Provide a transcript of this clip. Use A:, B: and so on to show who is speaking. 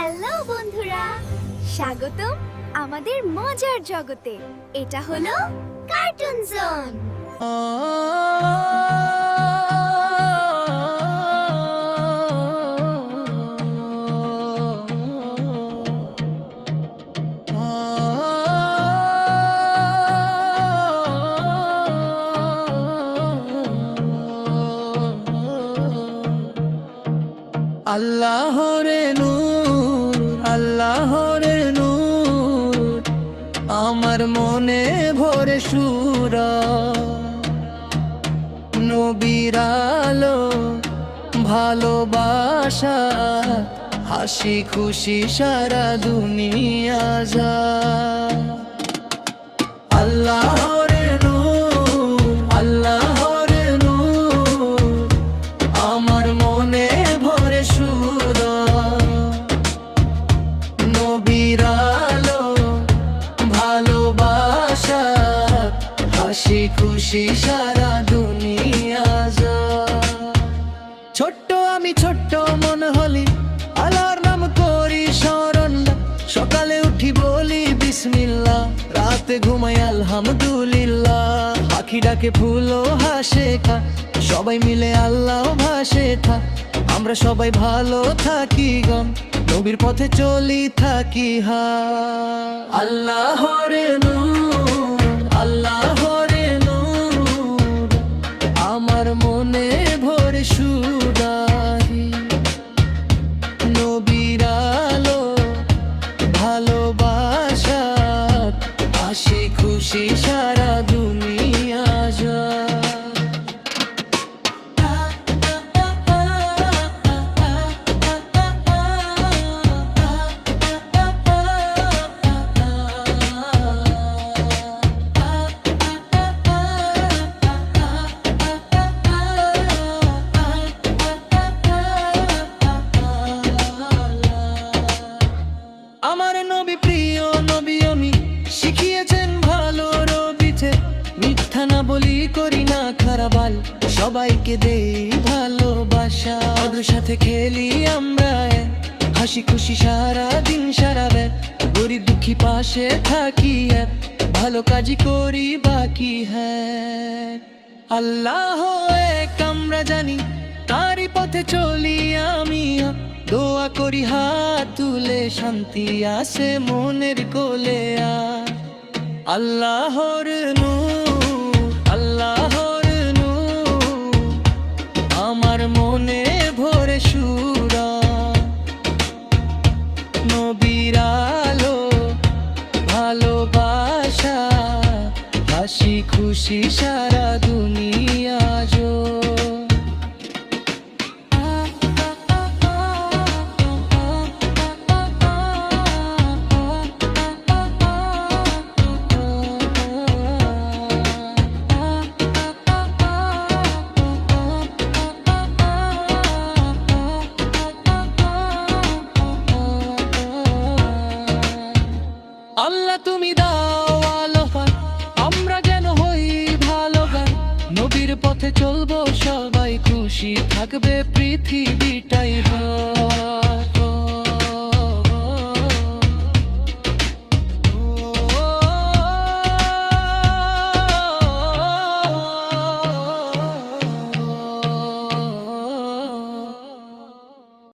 A: Hello বন্ধুরা, স্বাগতম আমাদের মজার জগতে। এটা হলো কার্টুন জোন।
B: আল্লাহরে নূর, আল্লাহরে নূর, আমার মনে ভরে সুরা। নবীর আলো ভালোবাসা, হাসি খুশি সারা দুনিয়া যা। আল্লাহরে নূর, আল্লাহরে নূর, আমার মনে ভরে সুরা। নবীর আলো ভালোবাসা, হাসি খুশি সারা দুনিয়া যা। ছোট্ট আমি ছোট্ট মন হলি, আল্লাহর নাম করি স্মরণ। সকালে উঠি বলি বিসমিল্লাহ, রাতে ঘুমাই আলহামদুলিল্লাহ। পাখি ডাকে ফুলও হাসে খা, সবাই মিলে আল্লাহ ভাসে থা। আমরা সবাই ভালো থাকি গম, নবীর পথে চলি থাকি হা। আল্লাহরে নূর, আল্লাহরে নূর, আমার মনে ভরে সুদারি। নবীর আলো ভালোবাসা, হাসি খুশি সারা দুনিয়া যা। আমার নবী প্রিয় নবী, আমি শিখিয়েছেন ভালো রবিতে। মিথ্যা না বলি, করি না খারাপ, সবাইকে দেই ভালোবাসা। ওদের সাথে খেলি আমরা, হাসি খুশি সারা দিন সারা বেলা। গরিব দুঃখী পাশে থাকি, ভালো কাজই করি বাকি হ্যাঁ। আল্লাহ এক আমরা জানি, তারই পথে চলি আমি। দোয়া করি হাত তুলে, শান্তি আসে মনের কোলে। আল্লাহর নূর, আল্লাহর নূর, আমার মনে ভরে সুরা। নবীর আলো ভালোবাসা, হাসি খুশি সারা